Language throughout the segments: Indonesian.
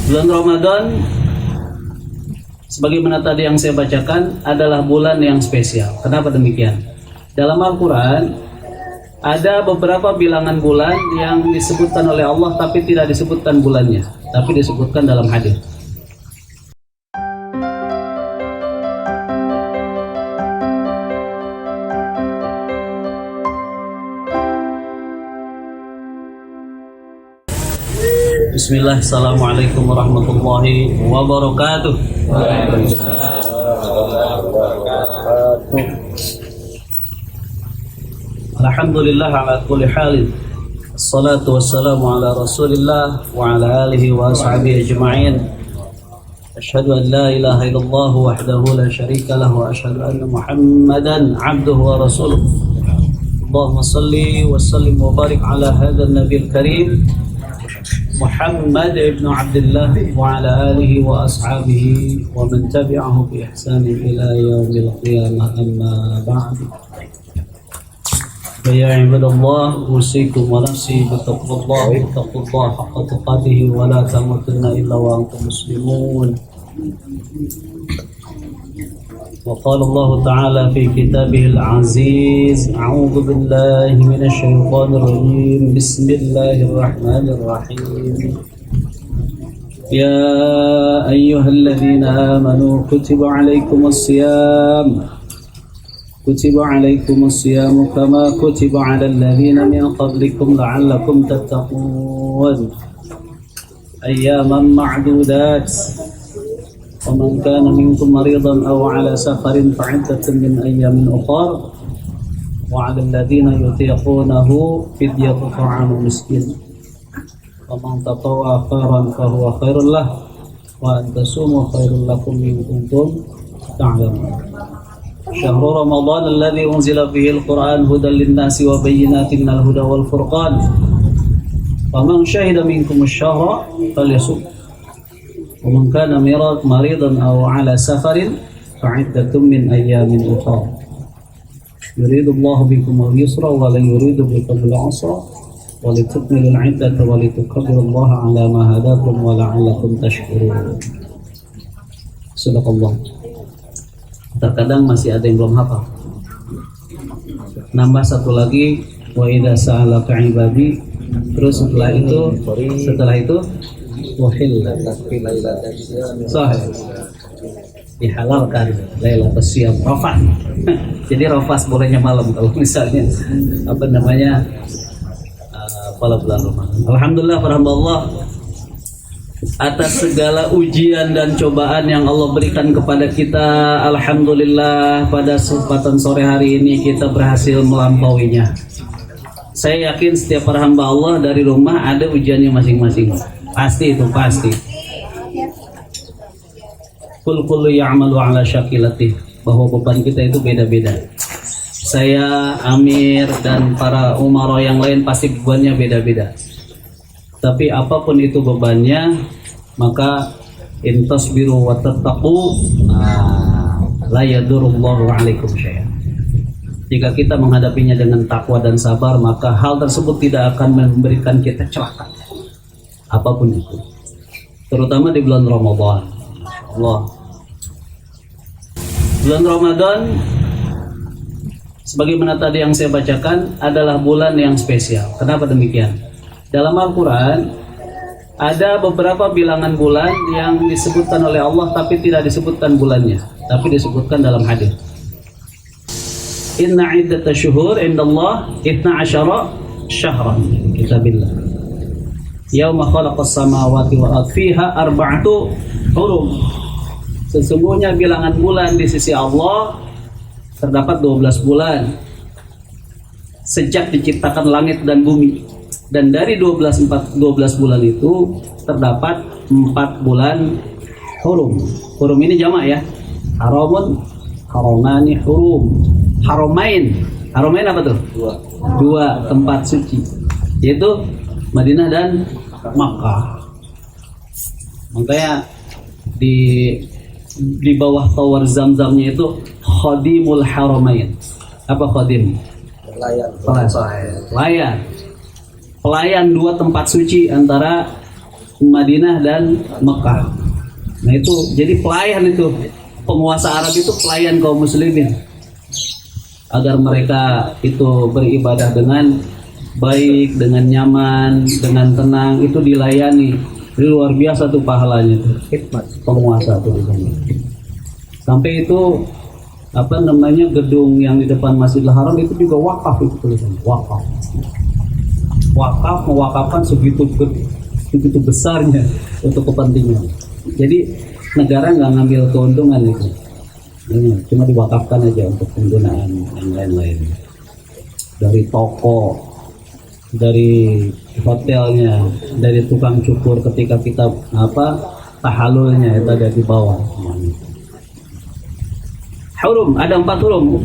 Bulan Ramadan, sebagaimana tadi yang saya bacakan, adalah bulan yang spesial. Kenapa demikian? Dalam Al-Quran ada beberapa bilangan bulan yang disebutkan oleh Allah tapi tidak disebutkan bulannya, tapi disebutkan dalam hadis. Bismillah, assalamualaikum warahmatullahi wabarakatuh. Alhamdulillah ala kulli halin. Assalatu wassalamu ala rasulillah wa ala alihi wa ashabihi ajma'in. Ashhadu an la ilaha illallah wahdahu la syarika lahu wa ashhadu anna Muhammadan abduhu wa rasuluh. Allahumma salli wa sallim wa barik ala hadha an-nabiyil karim Muhammad ibn Abdullah wa ala alihi wa ashabihi wa man tabi'ahu bi ihsan ila yaumil qiyamah, amma ba'd. Ya ibadallah, usikum wa nafsi bittaqwallahi haqqa tuqatih wa la tamutunna illa wa antum muslimun. وقال الله تعالى في كتابه العزيز أعوذ بالله من الشيطان الرجيم بسم الله الرحمن الرحيم يا أيها الذين آمنوا كتب عليكم الصيام كما كتب على الذين من قبلكم لعلكم تتقون أياما معدودات ومن كان منكم مريضا أو على سفر فعدة من أيام أخر وعلى الذين يطيقونه فدية طعام مسكين ومن تطوع خيرا فهو خير له وأن تصوموا خير لكم إن كنتم تعلمون شهر رمضان الذي أنزل فيه القرآن هدى للناس وبينات من الهدى والفرقان فمن شهد منكم الشهر فليصم ومن كان مريضا أو على سفر فعدة من أيام أخرى يريد الله بكم اليسر ولا يريد بكم العسر ولتكملوا العدة ولتكبروا الله على ما هداكم ولعلكم تشكرون. Subhanallah. Terkadang masih ada yang belum hafal. Nambah satu lagi, wa idza sa'alaka ibadi. Terus setelah itu wahillat sahih, dihalalkan Lailatul Siyam rafas. Jadi rafas bolehnya malam kalau misalnya pada bulan Ramadan. Alhamdulillah, para hamba Allah, atas segala ujian dan cobaan yang Allah berikan kepada kita, alhamdulillah pada kesempatan sore hari ini kita berhasil melampauinya. Saya yakin setiap para hamba Allah dari rumah ada ujiannya masing-masing. Pasti. Kullu ya'malu ala syakilatih, bahwa beban kita itu beda-beda. Saya, Amir, dan para umara yang lain pasti bebannya beda-beda. Tapi apapun itu bebannya, maka in tasbiru wa tattaqu la yadurullahu alaikum syai'an. Jika kita menghadapinya dengan takwa dan sabar, maka hal tersebut tidak akan memberikan kita celaka. Apapun itu, terutama di bulan Ramadan. Allah, bulan Ramadan, sebagaimana tadi yang saya bacakan, adalah bulan yang spesial. Kenapa demikian? Dalam Al-Quran ada beberapa bilangan bulan yang disebutkan oleh Allah tapi tidak disebutkan bulannya, tapi disebutkan dalam hadis. Inna iddatash syuhur indallah 12 syahran kitabillah yauma khalaqas samawati wal ardi fiha arba'atu hurum. Sesungguhnya bilangan bulan di sisi Allah terdapat 12 bulan sejak diciptakan langit dan bumi, dan dari 12 bulan itu terdapat 4 bulan hurum. Hurum ini jamak ya, haramun, haramani, hurum. Haramain apa tuh? Dua tempat suci, yaitu Madinah dan Makkah. Makanya di bawah tower Zamzamnya itu Khadimul Haramain. Apa khadim? Pelayan dua tempat suci antara Madinah dan Mekah. Nah itu jadi pelayan itu, penguasa Arab itu pelayan kaum muslimin agar mereka itu beribadah dengan baik, dengan nyaman, dengan tenang, itu dilayani. Jadi luar biasa tuh pahalanya tuh penguasa tuh di sana. Sampai itu apa namanya, gedung yang di depan Masjidil Haram itu juga wakaf, itu tulisannya wakaf. Wakaf, mewakafkan segitu besarnya untuk kepentingan. Jadi negara nggak ngambil keuntungan itu, cuma diwakafkan aja untuk penggunaan yang lain-lain. Dari toko, dari hotelnya, dari tukang cukur ketika kita tahalulnya itu ada di bawah. Hurum, ada 4 hurum.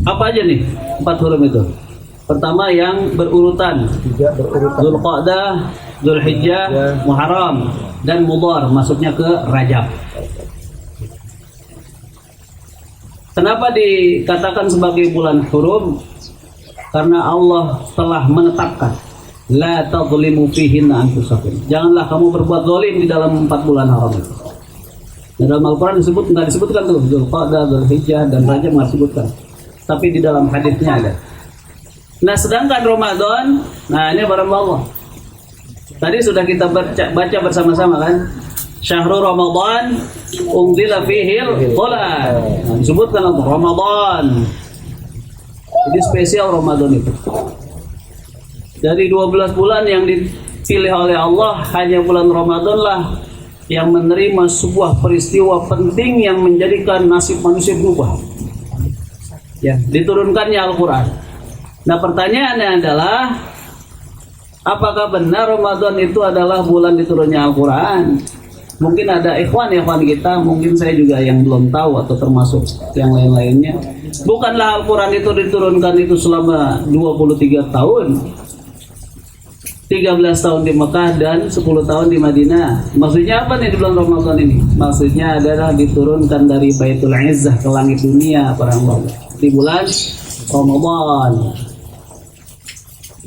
Apa aja nih 4 hurum itu? Pertama yang berurutan, Dzulqa'dah, Dzulhijjah, Muharram, dan Mudhar, masuknya ke Rajab. Kenapa dikatakan sebagai bulan hurum? Karena Allah telah menetapkan, la tadzlimu fihinna anfusakum. Janganlah kamu berbuat zalim di dalam 4 bulan haram itu. Dalam Al-Quran nggak disebutkan tuh Dzulqa'dah, Dzulhijjah, dan Rajab nggak disebutkan. Tapi di dalam hadisnya ada. Nah sedangkan Ramadan, nah ini barang Allah. Tadi sudah kita baca bersama-sama kan, Syahrul Ramadan unzila fihil Quran. Nah, disebutkan Ramadan. Jadi spesial Ramadan itu. Dari 12 bulan yang dipilih oleh Allah, hanya bulan Ramadan lah yang menerima sebuah peristiwa penting yang menjadikan nasib manusia berubah. Ya, diturunkannya Al-Quran. Nah pertanyaannya adalah, apakah benar Ramadan itu adalah bulan diturunnya Al-Quran? Mungkin ada ikhwan kita, mungkin saya juga yang belum tahu atau termasuk yang lain-lainnya. Bukanlah Al-Quran itu diturunkan itu selama 23 tahun, 13 tahun di Mekah dan 10 tahun di Madinah. Maksudnya apa nih di bulan Ramadan ini? Maksudnya adalah diturunkan dari Baitul Izzah ke langit dunia para Allah di bulan Ramadan.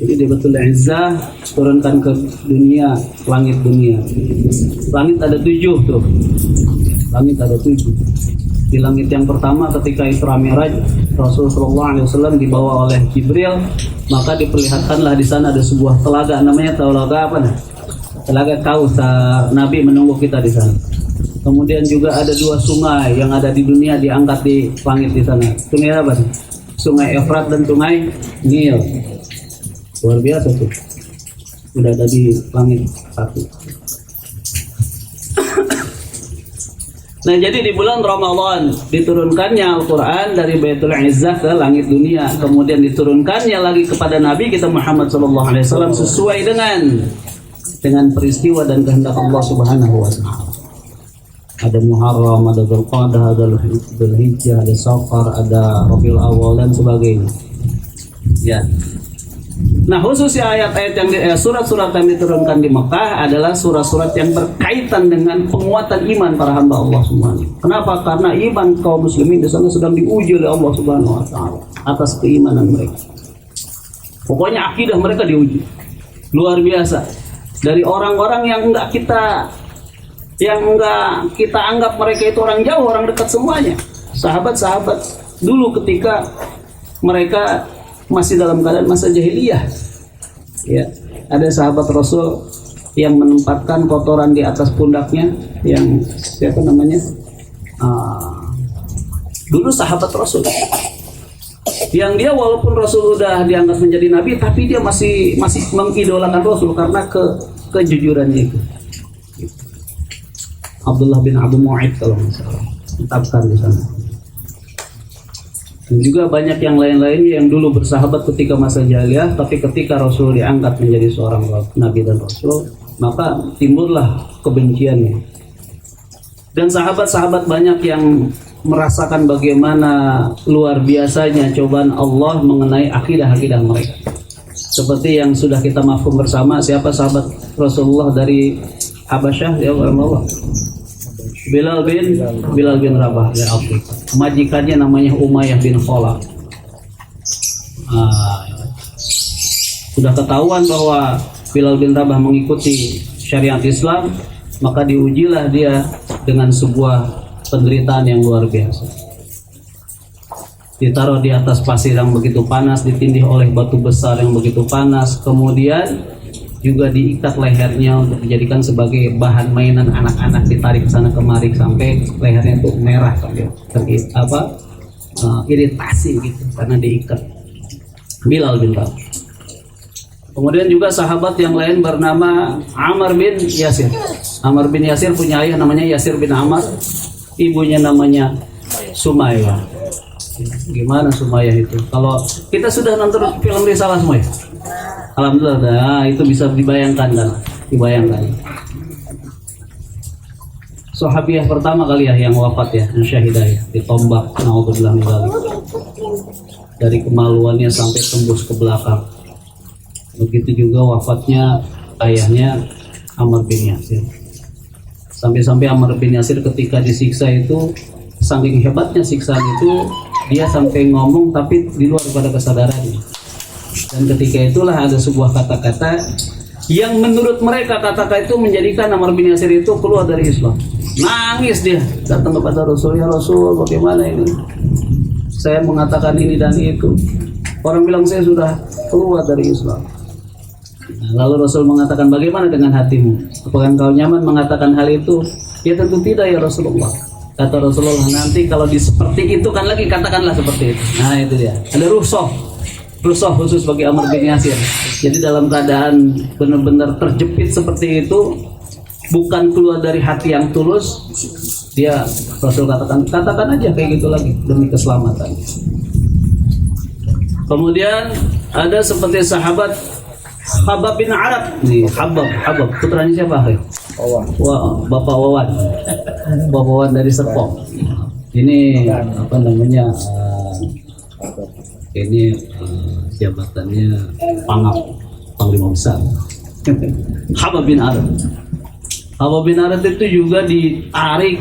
Jadi di Baitul Izzah turunkan ke dunia, langit dunia. Langit ada 7 tuh. Langit ada 7. Di langit yang pertama ketika Isra Mi'raj, Rasulullah SAW dibawa oleh Jibril, maka diperlihatkanlah di sana ada sebuah telaga, namanya telaga apa nih? Telaga Kautsar. Nabi menunggu kita di sana. Kemudian juga ada 2 sungai yang ada di dunia diangkat di langit di sana. Sungai apa nih? Sungai Efrat dan Sungai Nil. Luar biasa tuh, udah ada di langit 1. Nah jadi di bulan Ramadan diturunkannya Al-Quran dari Baitul Izzah ke langit dunia, kemudian diturunkannya lagi kepada Nabi kita Muhammad SAW sesuai dengan peristiwa dan kehendak Allah Subhanahu Wa Taala. Ada Muharram, ada Dzulqa'dah, ada Dzulhijjah, ada Safar, ada Rabiul Awal dan sebagainya. Ya. Nah khususnya ayat-ayat yang surat-surat yang diturunkan di Mekah adalah surat-surat yang berkaitan dengan penguatan iman para hamba Allah Subhanahu. Kenapa? Karena iman kaum muslimin di sana sedang diuji oleh Allah Subhanahu Wa Taala atas keimanan mereka. Pokoknya akidah mereka diuji luar biasa. Dari orang-orang yang enggak kita anggap mereka itu orang jauh, orang dekat semuanya. Sahabat-sahabat dulu ketika mereka masih dalam keadaan masa jahiliyah, ya, ada sahabat Rasul yang menempatkan kotoran di atas pundaknya, yang siapa namanya, dulu sahabat Rasul, yang dia walaupun Rasul sudah diangkat menjadi nabi, tapi dia masih mengidolakan Rasul karena kejujurannya itu. Abdullah bin Abu Mu'aid kalau nggak salah menetapkan di sana. Dan juga banyak yang lain-lain yang dulu bersahabat ketika masa jahiliyah, tapi ketika Rasul diangkat menjadi seorang nabi dan Rasul, maka timbullah kebenciannya. Dan sahabat-sahabat banyak yang merasakan bagaimana luar biasanya cobaan Allah mengenai akidah-akidah mereka. Seperti yang sudah kita mafhum bersama, siapa sahabat Rasulullah dari Habasyah, ya Allah, Bilal bin Rabah dari Afrika. Majikannya namanya Umayyah bin Khalaf. Sudah ketahuan bahwa Bilal bin Rabah mengikuti syariat Islam, maka diujilah dia dengan sebuah penderitaan yang luar biasa. Ditaruh di atas pasir yang begitu panas, ditindih oleh batu besar yang begitu panas, kemudian juga diikat lehernya untuk dijadikan sebagai bahan mainan anak-anak, ditarik sana kemari sampai lehernya itu merah, sampai iritasi gitu karena diikat. Bilal bin Rabah. Kemudian juga sahabat yang lain bernama Ammar bin Yasir. Ammar bin Yasir punya ayah namanya Yasir bin Ammar, ibunya namanya Sumayyah. Gimana Sumayyah itu? Kalau kita sudah nonton film Risalah semua ya? Alhamdulillah, nah, itu bisa dibayangkan kan? Dibayangkan. Sahabiah pertama kali ya yang wafat ya, yang syahidah ya, ditombak, naudzubillah min dzalik. Dari kemaluannya sampai tembus ke belakang. Begitu juga wafatnya ayahnya Ammar bin Yasir. Sampai-sampai Ammar bin Yasir ketika disiksa itu, saking hebatnya siksaan itu, dia sampai ngomong tapi di luar pada kesadarannya. Dan ketika itulah ada sebuah kata-kata yang menurut mereka kata-kata itu menjadikan Ammar bin Yasir itu keluar dari Islam. Nangis dia, datang kepada Rasul, ya Rasul, bagaimana ini? Saya mengatakan ini dan itu. Orang bilang saya sudah keluar dari Islam. Lalu Rasul mengatakan, bagaimana dengan hatimu? Apakah engkau nyaman mengatakan hal itu? Ya tentu tidak ya Rasulullah. Kata Rasulullah, nanti kalau seperti itu kan lagi, katakanlah seperti itu. Nah itu dia, ada rukhsah khusus bagi Ammar bin Yasir. Jadi dalam keadaan benar-benar terjepit seperti itu, bukan keluar dari hati yang tulus, dia Rasul katakan aja kayak gitu lagi demi keselamatan. Kemudian ada seperti sahabat Khabbab bin Arad nih, Khabbab putranya siapa? Bapak Wawan dari Serpong. Ini apa namanya? Ini jabatannya Panglima Besar. Khabbab bin Arad. Khabbab bin Arad itu juga ditarik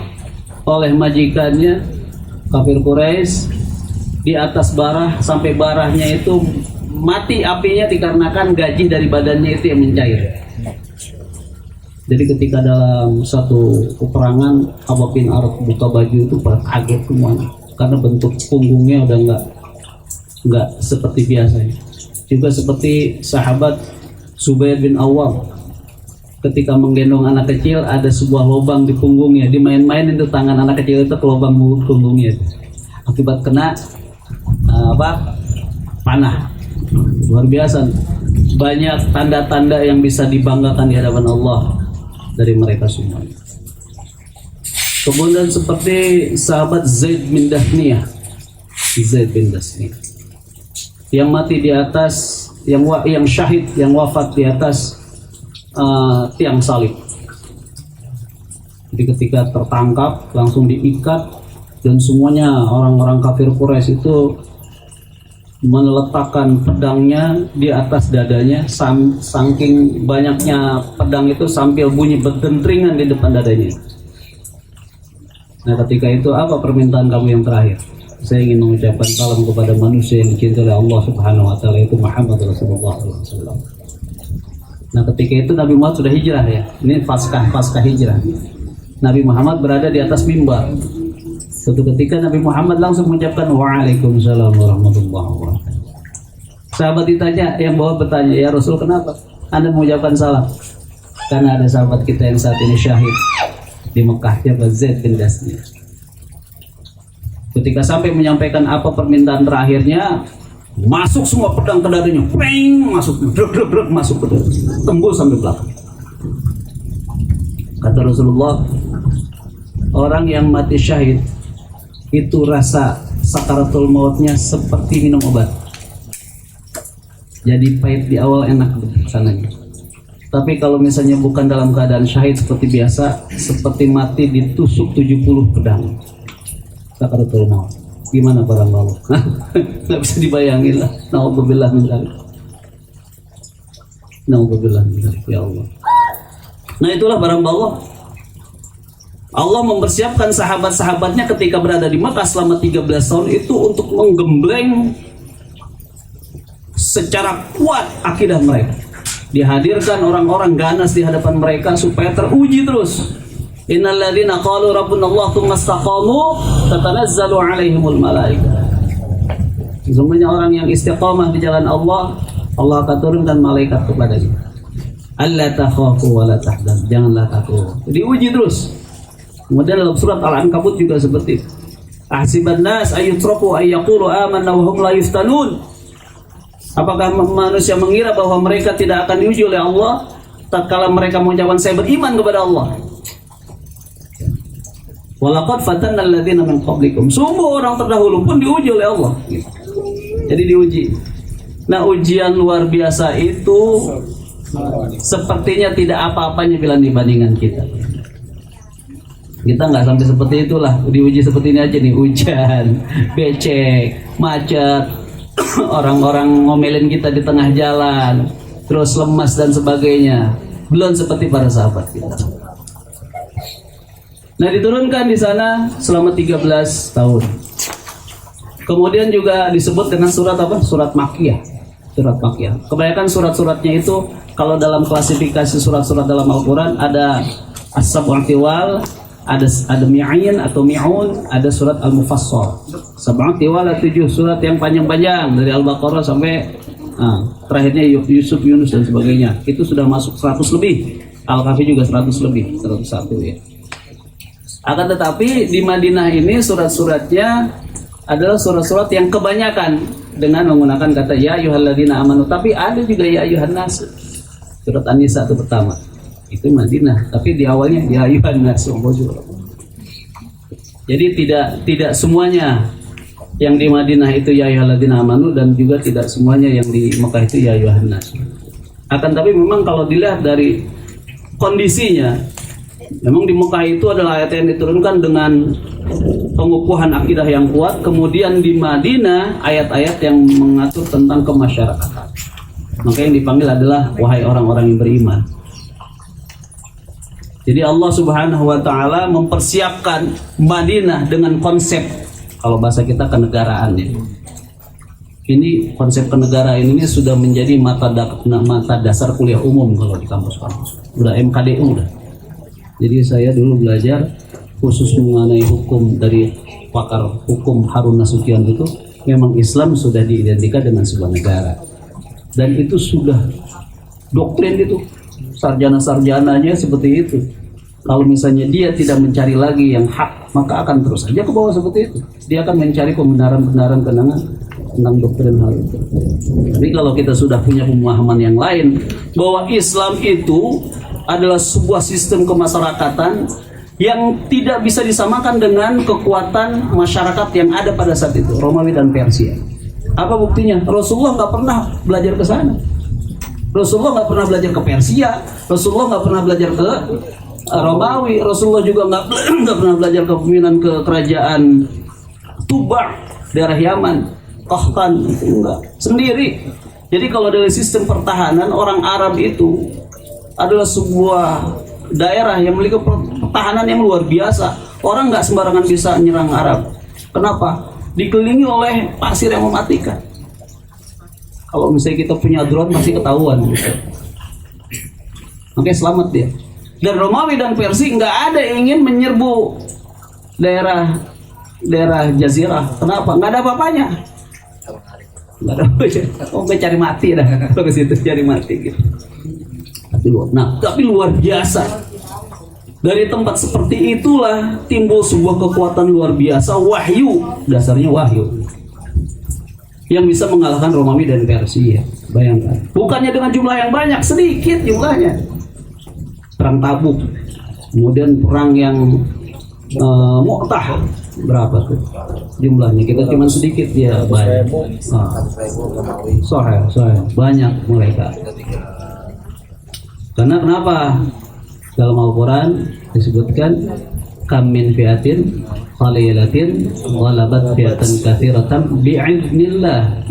oleh majikannya kafir Quraisy di atas barah sampai barahnya itu mati apinya dikarenakan gaji dari badannya itu yang mencair. Jadi ketika dalam satu peperangan Khabbab bin Arad buka baju itu kaget semuanya karena bentuk punggungnya udah enggak seperti biasanya. Juga seperti sahabat Zubair bin Awwam, ketika menggendong anak kecil ada sebuah lubang di punggungnya, dimain-main itu tangan anak kecil itu ke lubang punggungnya akibat kena panah. Luar biasa, banyak tanda-tanda yang bisa dibanggakan di hadapan Allah dari mereka semua. Kemudian seperti sahabat Zaid bin Dahniyah, yang mati di atas, yang syahid, yang wafat di atas tiang salib. Jadi ketika tertangkap langsung diikat, dan semuanya orang-orang kafir Quraisy itu meletakkan pedangnya di atas dadanya, saking banyaknya pedang itu sambil bunyi berdentringan di depan dadanya. Nah ketika itu apa permintaan kamu yang terakhir? Saya ingin mengucapkan salam kepada manusia yang dicintai oleh Allah Subhanahu wa taala, itu Muhammad Rasulullah SAW. Nah ketika itu Nabi Muhammad sudah hijrah ya. Ini pasca hijrah. Nabi Muhammad berada di atas mimbar. Suatu ketika Nabi Muhammad langsung mengucapkan Waalaikumsalam warahmatullahi wabarakatuh. Sahabat ditanya, yang bawa bertanya, ya Rasul kenapa Anda mengucapkan salam? Karena ada sahabat kita yang saat ini syahid di Mekah, yaitu Zaid bin Dahniyah. Ketika sampai menyampaikan apa permintaan terakhirnya, masuk semua pedang ke dadanya, masuk, masuk ke dada, tembus sampai belakang. Kata Rasulullah, orang yang mati syahid itu rasa sakaratul mautnya seperti minum obat. Jadi pahit di awal, enak sananya. Tapi kalau misalnya bukan dalam keadaan syahid seperti biasa, seperti mati ditusuk 70 pedang. Sakaratul maut. Gimana para malu? Nggak bisa dibayangin lah. Na'udzubillah min dzalik. Na'udzubillah min dzalik, ya Allah. Nah itulah barang Allah. Allah mempersiapkan sahabat-sahabatnya ketika berada di Makkah selama 13 tahun itu untuk menggembleng secara kuat akidah mereka. dihadirkan orang-orang ganas di hadapan mereka supaya teruji terus. Innal ladzina qalu rabbuna Allah tsumma istaqamu tatanazzalu 'alaihimul malaikah. Sesungguhnya orang yang istiqamah di jalan Allah, Allah akan turunkan malaikat kepadanya. Alla takhafu wa la tahzan. Janganlah takut. Diuji terus. Kemudian dalam surat Al-Ankabut juga seperti itu. Ahsiban nas ayyutraku ayyaqulu amanna wa hum la yuftanun. Apakah manusia mengira bahwa mereka tidak akan diuji oleh Allah tatkala mereka mengucapkan saya beriman kepada Allah? Walaqad fatanna alladziina min qablikum. Sungguh orang terdahulu pun diuji oleh Allah. Jadi diuji. Nah, ujian luar biasa itu sepertinya tidak apa-apanya bila dibandingkan kita. Kita nggak sampai seperti itulah, diuji seperti ini aja nih, hujan, becek, macet, orang-orang ngomelin kita di tengah jalan, terus lemas dan sebagainya. Belum seperti para sahabat kita. Nah, diturunkan di sana selama 13 tahun. Kemudian juga disebut dengan surat apa? Surat Makkiyah. Surat Makkiyah. Kebanyakan surat-suratnya itu kalau dalam klasifikasi surat-surat dalam Al-Quran ada As-Sab'ul Tiwal, ada Mi'in atau Mi'un, ada surat Al-Mufassal. Sab'ul Tiwal 7 surat yang panjang-panjang dari Al-Baqarah sampai terakhirnya Yusuf, Yunus dan sebagainya. Itu sudah masuk 100 lebih. Al-Kahfi juga 100 lebih, 101 ya. Akan tetapi di Madinah ini surat-suratnya adalah surat-surat yang kebanyakan dengan menggunakan kata ya ayyuhalladzina amanu, tapi ada juga ya ayyuhan nas. Surat An-Nisa itu pertama. Itu Madinah, tapi di awalnya ya ayyuhan nas. Jadi tidak semuanya yang di Madinah itu ya ayyuhalladzina amanu, dan juga tidak semuanya yang di Mekah itu ya ayyuhan nas. Akan tapi memang kalau dilihat dari kondisinya, memang di Mekah itu adalah ayat yang diturunkan dengan pengukuhan akidah yang kuat. Kemudian di Madinah ayat-ayat yang mengatur tentang kemasyarakatan. Maka yang dipanggil adalah wahai orang-orang yang beriman. Jadi Allah Subhanahu wa taala mempersiapkan Madinah dengan konsep, kalau bahasa kita, kenegaraan ya. Ini konsep kenegaraan ini sudah menjadi mata dasar kuliah umum kalau di kampus-kampus. Udah MKDU udah. Jadi saya dulu belajar khusus mengenai hukum dari pakar hukum Harun Nasution itu, memang Islam sudah diidentikan dengan sebuah negara. Dan itu sudah doktrin itu, sarjana-sarjananya seperti itu. Kalau misalnya dia tidak mencari lagi yang hak, maka akan terus saja ke bawah seperti itu. Dia akan mencari pembenaran-pembenaran tentang doktrin hal itu. Tapi kalau kita sudah punya pemahaman yang lain bahwa Islam itu adalah sebuah sistem kemasyarakatan yang tidak bisa disamakan dengan kekuatan masyarakat yang ada pada saat itu, Romawi dan Persia. Apa buktinya? Rasulullah nggak pernah belajar ke sana. Rasulullah nggak pernah belajar ke Persia. Rasulullah nggak pernah belajar ke Romawi. Rasulullah juga nggak pernah belajar kepemimpinan ke kerajaan Tuba, daerah Yaman, Qahtan, itu enggak. Sendiri. Jadi kalau dari sistem pertahanan, orang Arab itu adalah sebuah daerah yang memiliki pertahanan yang luar biasa. Orang nggak sembarangan bisa menyerang Arab. Kenapa? Dikelilingi oleh pasir yang mematikan. Kalau misalnya kita punya drone pasti ketahuan gitu. Makanya selamat dia. Dan Romawi dan Persia nggak ada yang ingin menyerbu daerah Jazirah. Kenapa? Nggak ada apa-apanya. Nggak ada apa-apanya. Oh, cari mati dah. Kalau ke situ cari mati gitu. Tapi luar biasa. Dari tempat seperti itulah timbul sebuah kekuatan luar biasa, wahyu, dasarnya wahyu, yang bisa mengalahkan Romawi dan Persia. Bayangkan, bukannya dengan jumlah yang banyak, sedikit jumlahnya. Perang Tabuk, kemudian perang yang Mu'tah, berapa tuh jumlahnya? Kita cuma sedikit, ya banyak. Sahih, banyak mereka. Karena kenapa? Dalam Al-Quran disebutkan kam min fi'atin qalilatin ghalabat fi'atan katsiratan bi'idznillah.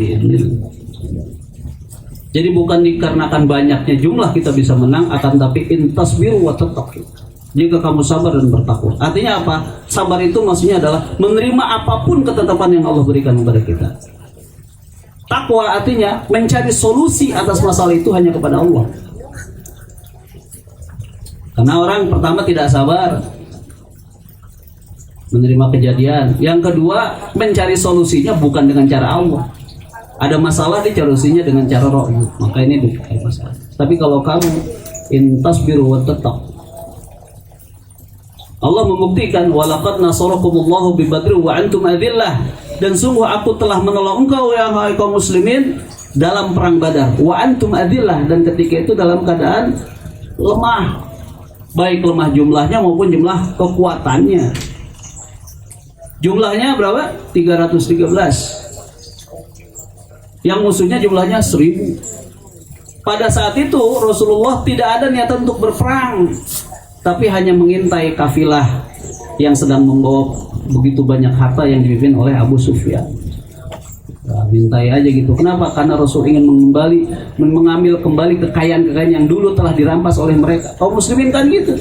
Jadi bukan dikarenakan banyaknya jumlah kita bisa menang, akan tapi intasbiru wa tattaqu. Jika kamu sabar dan bertakwa. Artinya apa? Sabar itu maksudnya adalah menerima apapun ketetapan yang Allah berikan kepada kita. Takwa artinya mencari solusi atas masalah itu hanya kepada Allah. Karena orang pertama tidak sabar menerima kejadian. Yang kedua, mencari solusinya bukan dengan cara Allah. Ada masalah dicari solusinya dengan cara roh. Maka ini bukan masalah. Tapi kalau kamu intasbiru wa tattaq, Allah membuktikan walaqad nasarakumullahu bi Badr wa antum adillah, dan sungguh aku telah menolong engkau ya hai kaum muslimin dalam perang Badar wa antum adillah, dan ketika itu dalam keadaan lemah, baik lemah jumlahnya maupun jumlah kekuatannya. Jumlahnya berapa? 313. Yang musuhnya jumlahnya 1000. Pada saat itu Rasulullah tidak ada niatan untuk berperang, tapi hanya mengintai kafilah yang sedang membawa begitu banyak harta yang dipimpin oleh Abu Sufyan. Nah, mintai aja gitu. Kenapa? Karena Rasul ingin mengambil kembali kekayaan-kekayaan yang dulu telah dirampas oleh mereka. Kaum muslimin kan gitu.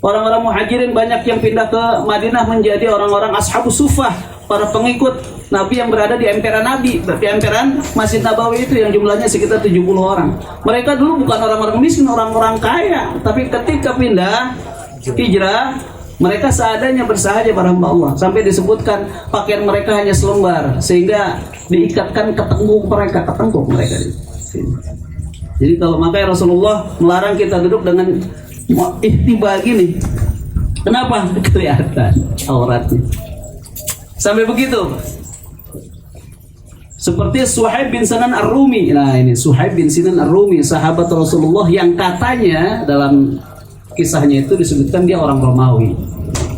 Orang-orang muhajirin banyak yang pindah ke Madinah menjadi orang-orang ashabus suffah, para pengikut Nabi yang berada di emperan Nabi, di emperan Masjid Nabawi itu yang jumlahnya sekitar 70 orang. Mereka dulu bukan orang-orang miskin, orang-orang kaya, tapi ketika pindah hijrah, mereka seadanya bersahaja para hamba Allah. Sampai disebutkan pakaian mereka hanya selembar, sehingga diikatkan ketengkuk mereka di sini. Jadi kalau makanya Rasulullah melarang kita duduk dengan ihtiba gini. Kenapa? Kelihatan auratnya. Sampai begitu. Seperti Suhaib bin Sinan Ar-Rumi. Nah ini Suhaib bin Sinan Ar-Rumi, sahabat Rasulullah yang katanya dalam kisahnya itu disebutkan dia orang Romawi,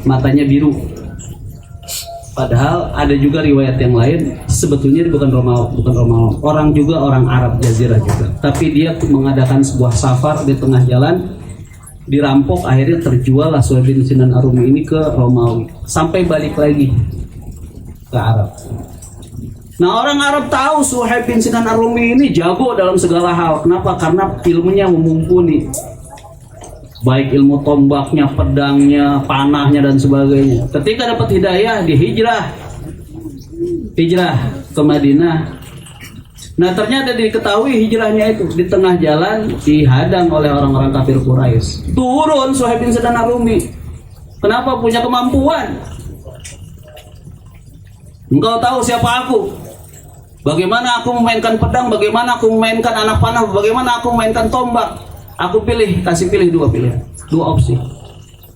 matanya biru. Padahal ada juga riwayat yang lain sebetulnya dia bukan Romawi, orang juga orang Arab Jazirah juga. Tapi dia mengadakan sebuah safar di tengah jalan, dirampok, akhirnya terjual lah Suhaib bin Sinan Ar-Rumi ini ke Romawi sampai balik lagi ke Arab. Nah orang Arab tahu Suhaib bin Sinan Ar-Rumi ini jago dalam segala hal. Kenapa? Karena ilmunya mumpuni, baik ilmu tombaknya, pedangnya, panahnya dan sebagainya. Ketika dapat hidayah, dia hijrah ke Madinah. Nah ternyata diketahui hijrahnya itu di tengah jalan dihadang oleh orang-orang kafir Quraisy. Turun Suhaib bin Sinan Ar-Rumi. Kenapa? Punya kemampuan. Engkau tahu siapa aku? Bagaimana aku memainkan pedang? Bagaimana aku memainkan anak panah? Bagaimana aku memainkan tombak? Aku kasih pilih dua opsi.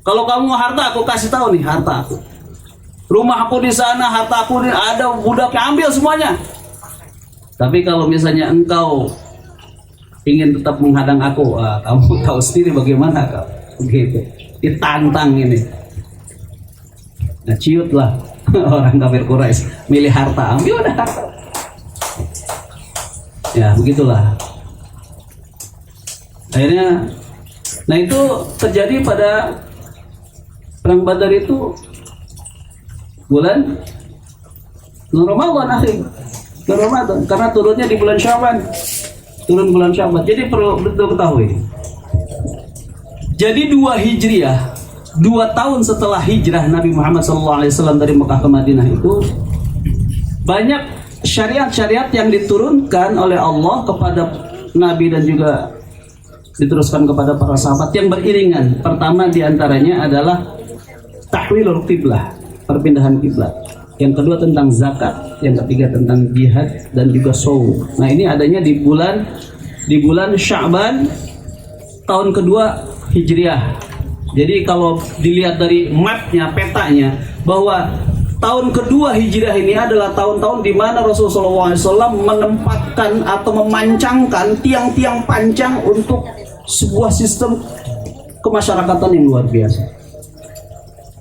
Kalau kamu harta, aku kasih tahu nih harta aku. Rumah aku di sana, harta aku ada, budaknya ambil semuanya. Tapi kalau misalnya engkau ingin tetap menghadang aku, kamu tahu sendiri bagaimana kau. Begitu. Ditantang ini. Nah, ciutlah orang kafir Quraisy, milih harta, ambil udah harta. Ya, begitulah. Akhirnya, nah itu terjadi pada perang Badar itu bulan Ramadan karena turunnya di bulan Syaban. Turun bulan Syaban. Jadi perlu betul ketahui. Jadi 2 Hijriah, 2 tahun setelah hijrah Nabi Muhammad SAW dari Mekah ke Madinah itu banyak syariat-syariat yang diturunkan oleh Allah kepada Nabi dan juga diteruskan kepada para sahabat yang beriringan. Pertama diantaranya adalah tahwilul qiblah, perpindahan kiblat. Yang kedua tentang zakat, yang ketiga tentang jihad dan juga shaum. Nah ini adanya di bulan Sya'ban tahun kedua Hijriah. Jadi kalau dilihat dari mapnya, petanya, bahwa tahun kedua Hijriah ini adalah tahun-tahun di mana Rasulullah SAW menempatkan atau memancangkan tiang-tiang pancang untuk sebuah sistem kemasyarakatan yang luar biasa.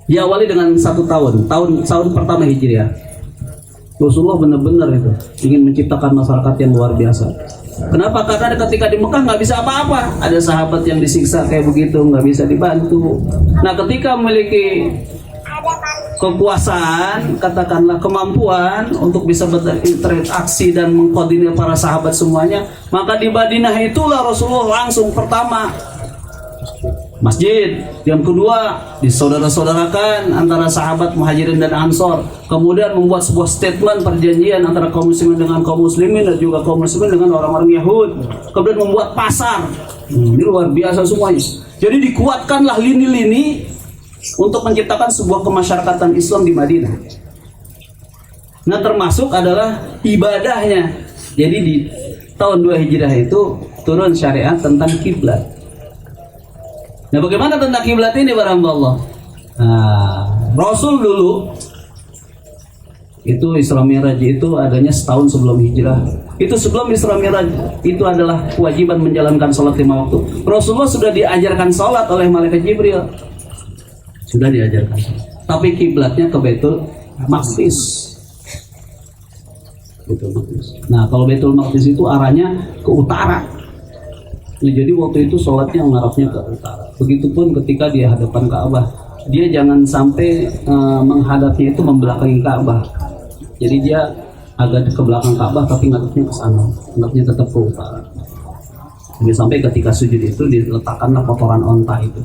Diawali dengan 1 tahun pertama Hijriah. Rasulullah benar-benar itu ingin menciptakan masyarakat yang luar biasa. Kenapa? Karena ketika di Mekah nggak bisa apa-apa. Ada sahabat yang disiksa kayak begitu, nggak bisa dibantu. Nah ketika memiliki kekuasaan, katakanlah kemampuan untuk bisa berinteraksi dan mengkoordinir para sahabat semuanya, maka di Madinah itulah Rasulullah langsung pertama masjid, yang kedua disaudara-saudarakan antara sahabat Muhajirin dan Ansor, kemudian membuat sebuah statement perjanjian antara kaum muslimin dengan kaum muslimin dan juga kaum muslimin dengan orang-orang Yahud, kemudian membuat pasar. Ini luar biasa semuanya. Jadi dikuatkanlah lini-lini untuk menciptakan sebuah kemasyarakatan Islam di Madinah. Nah, termasuk adalah ibadahnya. Jadi di tahun 2 Hijrah itu turun syariat tentang kiblat. Nah, bagaimana tentang kiblat ini para hamba Allah? Nah, Rasul dulu itu Isra Mi'raj itu adanya setahun sebelum hijrah. Itu sebelum Isra Mi'raj itu adalah kewajiban menjalankan sholat 5 waktu. Rasulullah sudah diajarkan sholat oleh malaikat Jibril. Sudah diajarkan. Tapi kiblatnya ke Baitul Maqdis. Nah, kalau Baitul Maqdis itu arahnya ke utara. Nah, jadi waktu itu sholatnya mengarahnya ke utara. Begitupun ketika dia hadapan Ka'bah, dia jangan sampai menghadapnya itu membelakangi Ka'bah. Jadi dia agak ke belakang Ka'bah tapi ngadepnya ke sana, ngadepnya tetap ke utara. Jadi sampai ketika sujud itu diletakkanlah kotoran onta itu.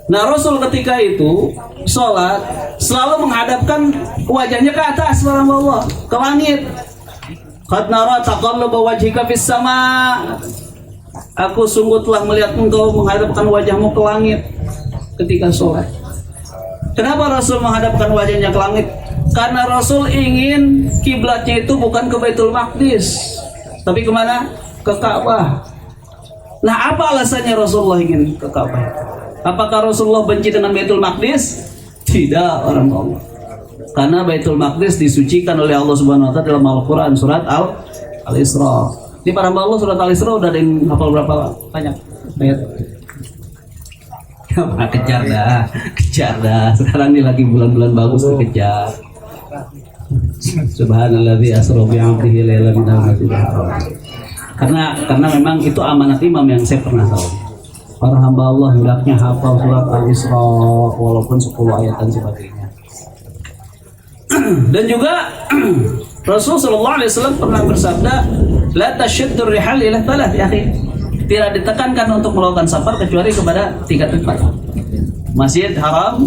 Nah, Rasul ketika itu sholat selalu menghadapkan wajahnya ke atas, Allah, ke langit. Qad nara taqalluba wajhika fis sama. Aku sungguh telah melihat engkau menghadapkan wajahmu ke langit ketika sholat. Kenapa Rasul menghadapkan wajahnya ke langit? Karena Rasul ingin kiblatnya itu bukan ke Baitul Maqdis, tapi kemana? Ke Ka'bah. Nah, apa alasannya Rasulullah ingin ke Ka'bah? Apakah Rasulullah benci dengan Baitul Maqdis? Tidak, orang Allah. Karena Baitul Maqdis disucikan oleh Allah Subhanahu wa taala dalam Al-Qur'an surat Al-Isra. Di para hamba Allah surat Al-Isra udah ada yang hafal berapa banyak ayat? Kejar dah. Sekarang ini lagi bulan-bulan bagus, kejar. Subhanalladzi asra bi 'abdihi lailan minal masjidil haram. Karena memang itu amanat imam yang saya pernah tahu. Para hamba Allah hendaknya hafal surat Al-Isra walaupun 10 ayat dan sebagainya. Dan juga Rasul sallallahu alaihi wasallam pernah bersabda, "La tashuddur rihal ila thalath ya akhi." Tidak ditekankan untuk melakukan safar kecuali kepada 3 tempat. Masjid Haram,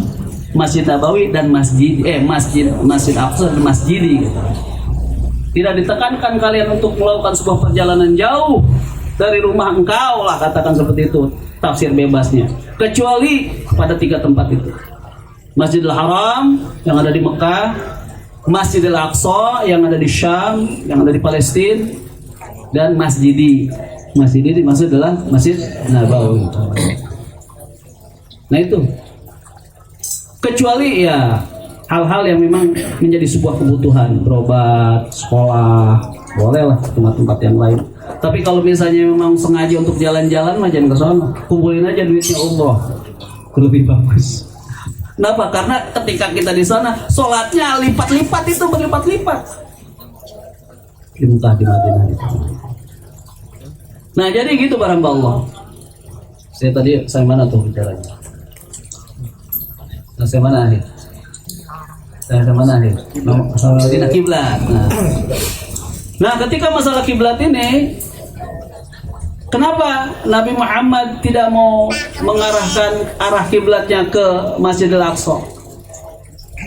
Masjid Nabawi dan Masjid Aqsa dan Masjidi. Tidak ditekankan kalian untuk melakukan sebuah perjalanan jauh dari rumah engkau lah, katakan seperti itu tafsir bebasnya, kecuali pada 3 tempat itu. Masjidil Haram yang ada di Mekah, Masjidil Aqsa yang ada di Syam, yang ada di Palestina, dan Masjidi. Masjidi dimaksud adalah Masjid Nabawi. Nah itu, kecuali ya hal-hal yang memang menjadi sebuah kebutuhan, berobat, sekolah, bolehlah tempat-tempat yang lain. Tapi kalau misalnya memang sengaja untuk jalan-jalan, mah jangan ke sana. Kumpulin aja duitnya Allah, lebih bagus. Kenapa? Karena ketika kita di sana, sholatnya lipat-lipat, itu berlipat-lipat. Entah di Madinah itu. Nah, jadi gitu para hamba Allah. Saya mana tuh bicaranya? Saya mana akhir? Saya mana akhir? Masalah kiblat. Nah, ketika masalah kiblat ini, kenapa Nabi Muhammad tidak mau mengarahkan arah kiblatnya ke Masjidil Aqsa?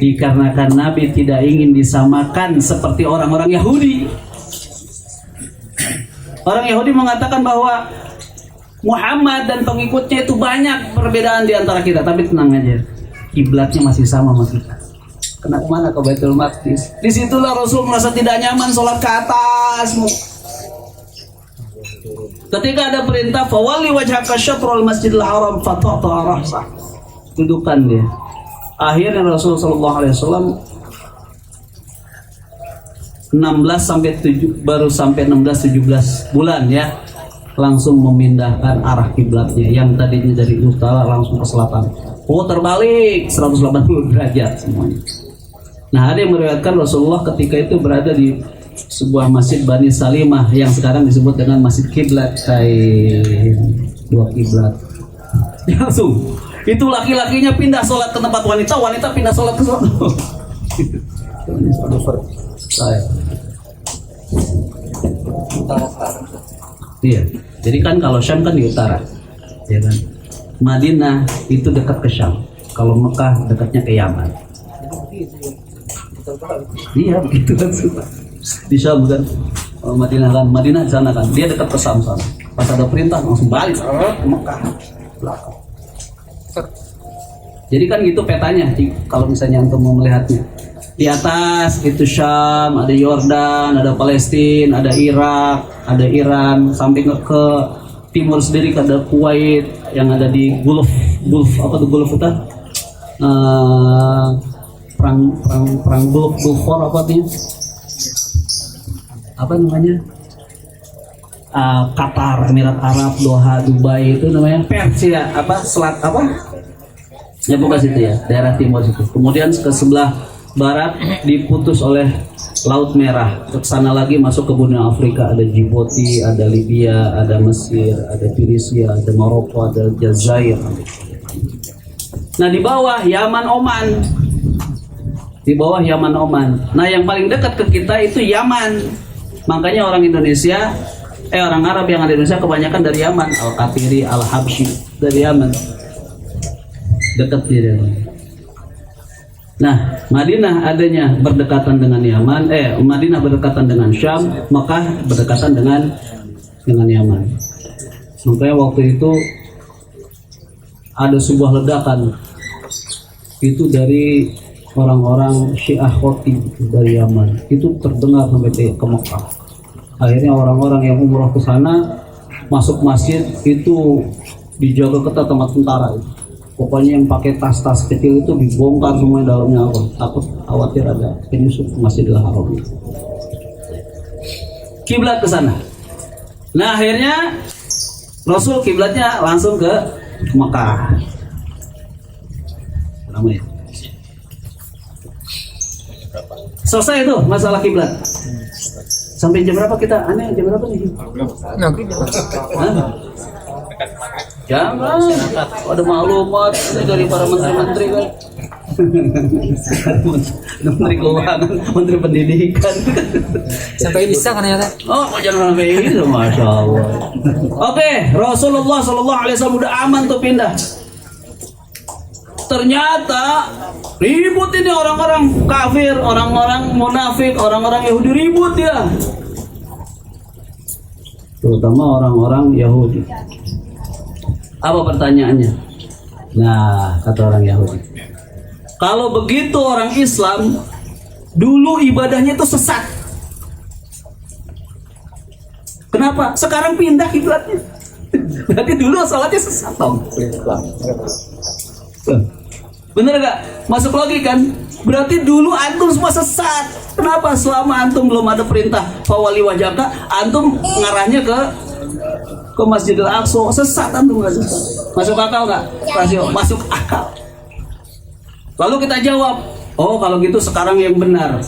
Dikarenakan Nabi tidak ingin disamakan seperti orang-orang Yahudi. Orang Yahudi mengatakan bahwa Muhammad dan pengikutnya itu banyak perbedaan di antara kita, tapi tenang aja, kiblatnya masih sama sama kita. Kena kemana? Ke Baitul Maqdis. Disitulah Rasul merasa tidak nyaman sholat ke atas. Ketika ada perintah fawali wajhaka syatrul Masjidil Haram fatata rahsah, dudukan dia. Akhirnya Rasul sallallahu alaihi wasallam 16 sampai 17 bulan ya, langsung memindahkan arah kiblatnya yang tadinya dari utara langsung ke selatan. Oh, terbalik 180 derajat semuanya. Nah, ada yang meriwayatkan Rasulullah ketika itu berada di sebuah masjid Bani Salimah yang sekarang disebut dengan Masjid Kiblat, kayak 2 kiblat. Langsung itu laki-lakinya pindah sholat ke tempat wanita, wanita pindah sholat ke sana. Iya, jadi kan kalau Syam kan di utara, ya kan? Madinah itu dekat ke Syam, kalau Mekah dekatnya ke Yaman. Iya, begitu kan di Syam kan, Madinah di sana kan, dia dekat ke Syam sana. Pas ada perintah langsung balik ke Mekah belakang. Jadi kan gitu petanya kalau misalnya untuk mau melihatnya. Di atas itu Syam, ada Yordan, ada Palestina, ada Irak, ada Iran, sampai ke timur sendiri ada Kuwait yang ada di Gulf apa tuh Gulf itu? Perang Gulf War apa tuh? Apa namanya? Qatar, Emirat Arab, Doha, Dubai itu namanya Persia apa selat apa? Ya bukan situ ya, daerah timur situ. Kemudian ke sebelah barat diputus oleh Laut Merah. Ke sana lagi masuk ke benua Afrika, ada Djibouti, ada Libya, ada Mesir, ada Tunisia, ada Maroko, ada Jazair. Nah di bawah Yaman, Oman. Di bawah Yaman, Oman. Nah yang paling dekat ke kita itu Yaman. Makanya orang Indonesia, orang Arab yang ada di Indonesia kebanyakan dari Yaman. Al-Qatiri, Al-Habsyi dari Yaman. Dekat dia. Nah, Madinah adanya berdekatan dengan Yaman, Madinah berdekatan dengan Syam, Mekah berdekatan dengan Yaman. Makanya waktu itu ada sebuah ledakan itu dari orang-orang Syiah Khotib dari Yaman. Itu terdengar sampai ke Mekah. Akhirnya orang-orang yang umroh ke sana masuk masjid itu dijaga ketat sama tentara itu. Pokoknya yang pakai tas-tas kecil itu dibongkar semua dalamnya apa? Takut khawatir ada penyusup Masjidil Haram. Kiblat ke sana. Nah akhirnya Rasul kiblatnya langsung ke Mekah. Lama ya. Selesai itu masalah kiblat. Sampai jam berapa kita? Jam berapa nih? Jangan, ada maklumat dari para menteri-menteri kan. Menteri Keuangan, Menteri Pendidikan. Sampai bisa kan ya? Oh, jangan sampai itu, masya Allah. Oke, Rasulullah SAW udah aman tuh pindah. Ternyata ribut ini orang-orang kafir, orang-orang munafik, orang-orang Yahudi ribut ya. Terutama orang-orang Yahudi. Apa pertanyaannya? Nah, kata orang Yahudi, kalau begitu orang Islam dulu ibadahnya itu sesat. Kenapa? Sekarang pindah kiblatnya. Berarti dulu salatnya sesat dong. Bener gak? Masuk lagi kan? Berarti dulu antum semua sesat. Kenapa? Selama antum belum ada perintah fawali wajaka, antum ngarahnya ke Masjidil Aqsa, sesat antum nggak sesat? Masuk akal nggak? Masuk akal. Lalu kita jawab, oh kalau gitu sekarang yang benar.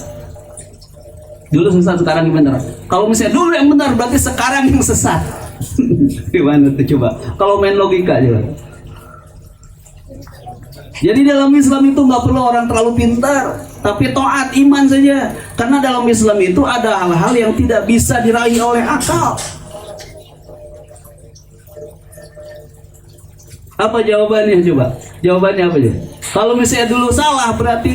Dulu sesat, sekarang yang benar. Kalau misalnya dulu yang benar, berarti sekarang yang sesat. Gimana tuh coba? Kalau main logika coba. Jadi dalam Islam itu nggak perlu orang terlalu pintar, tapi taat iman saja. Karena dalam Islam itu ada hal-hal yang tidak bisa diraih oleh akal. Apa jawabannya coba? Jawabannya apa aja? Kalau misalnya dulu salah berarti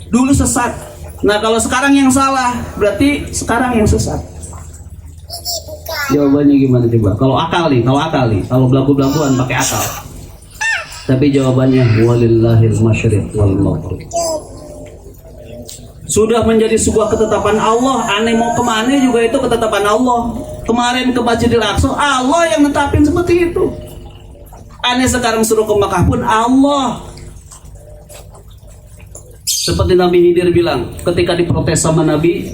dulu sesat. Nah kalau sekarang yang salah berarti sekarang yang sesat. Jawabannya gimana coba? Kalau akal nih, kalau belagu-belaguan pakai akal. Tapi jawabannya walillahil masyriq wal maghrib. Sudah menjadi sebuah ketetapan Allah. Aneh mau kemana juga itu ketetapan Allah. Kemarin ke Masjidil Aqsa, Allah yang netapin seperti itu. Aneh sekarang suruh ke Mekah pun Allah. Seperti Nabi Khidir bilang ketika diprotes sama Nabi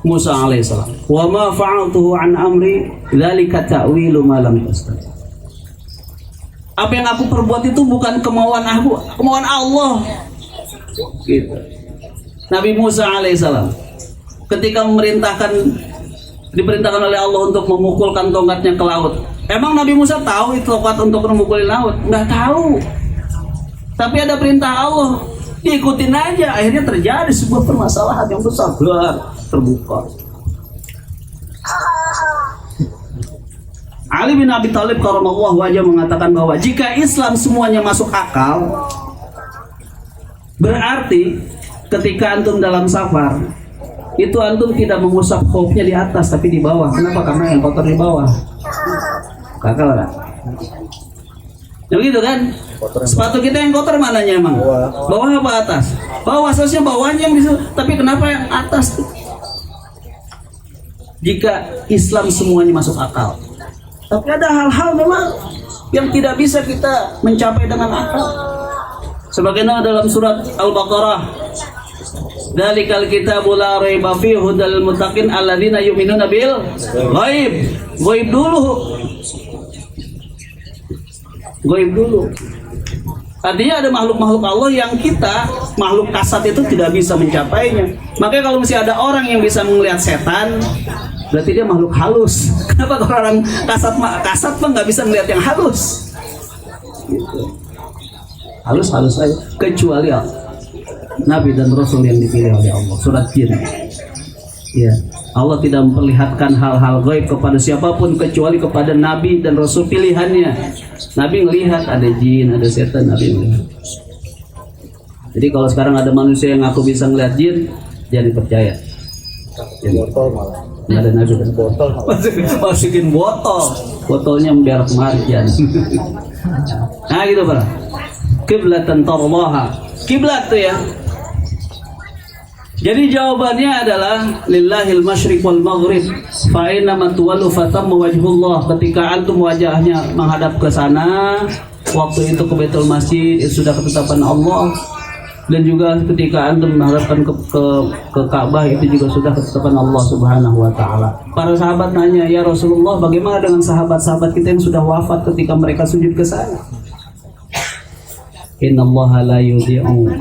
Musa alaihissalam, wa ma fa'altuhu an amri dzalika ta'wilu ma lam tastati. Apa yang aku perbuat itu bukan kemauan aku, kemauan Allah. Gitu. Nabi Musa alaihissalam ketika diperintahkan oleh Allah untuk memukulkan tongkatnya ke laut. Emang Nabi Musa tahu itu tongkat untuk memukul laut? Nggak tahu. Tapi ada perintah Allah, diikutin aja. Akhirnya terjadi sebuah permasalahan yang besar, terbuka. Ali bin Abi Thalib karramallahu wajhahu mengatakan bahwa jika Islam semuanya masuk akal, berarti ketika antum dalam safar, itu antum tidak mengusap khaufnya di atas tapi di bawah. Kenapa? Karena yang kotor di bawah. Kakak lah. Ya begitu kan? Sepatu kita yang kotor mananya emang? Bawah apa atas? Bawah, seharusnya bawahnya yang bisa. Tapi kenapa yang atas? Jika Islam semuanya masuk akal. Tapi ada hal-hal memang yang tidak bisa kita mencapai dengan akal. Sebagaimana dalam surat Al-Baqarah, "Dzalikal kitabu la raiba fihi hudal muttaqin alladzina yu'minuna bil ghaib." Ghaib dulu. Gaib dulu. Artinya ada makhluk-makhluk Allah yang kita, makhluk kasat itu tidak bisa mencapainya. Makanya kalau masih ada orang yang bisa melihat setan, berarti dia makhluk halus. Kenapa kalau orang kasat mah nggak bisa melihat yang halus? Gitu. Halus saja. Kecuali Nabi dan Rasul yang dipilih oleh Allah. Surat Jin. Ya. Allah tidak memperlihatkan hal-hal gaib kepada siapapun kecuali kepada Nabi dan Rasul pilihannya. Nabi melihat ada jin, ada setan, Nabi melihat. Jadi kalau sekarang ada manusia yang aku bisa melihat jin, jangan dipercaya. Botol malah. Nggak ada Nabi dan Botol. masukin botol, botolnya memberak marjan. Nah gitu Pak. Kiblatan tardaha. Kiblat tuh ya. Jadi jawabannya adalah lillahil masyriq wal maghrib fa inna ma tuwallu fatamma wajhullah. Ketika antum wajahnya menghadap ke sana, waktu itu ke Baitul Masjid itu sudah ketetapan Allah. Dan juga ketika antum menghadapkan ke Ka'bah itu juga sudah ketetapan Allah Subhanahu wa taala. Para sahabat nanya, "Ya Rasulullah, bagaimana dengan sahabat-sahabat kita yang sudah wafat ketika mereka sujud ke sana?" Innallaha la yudhi'u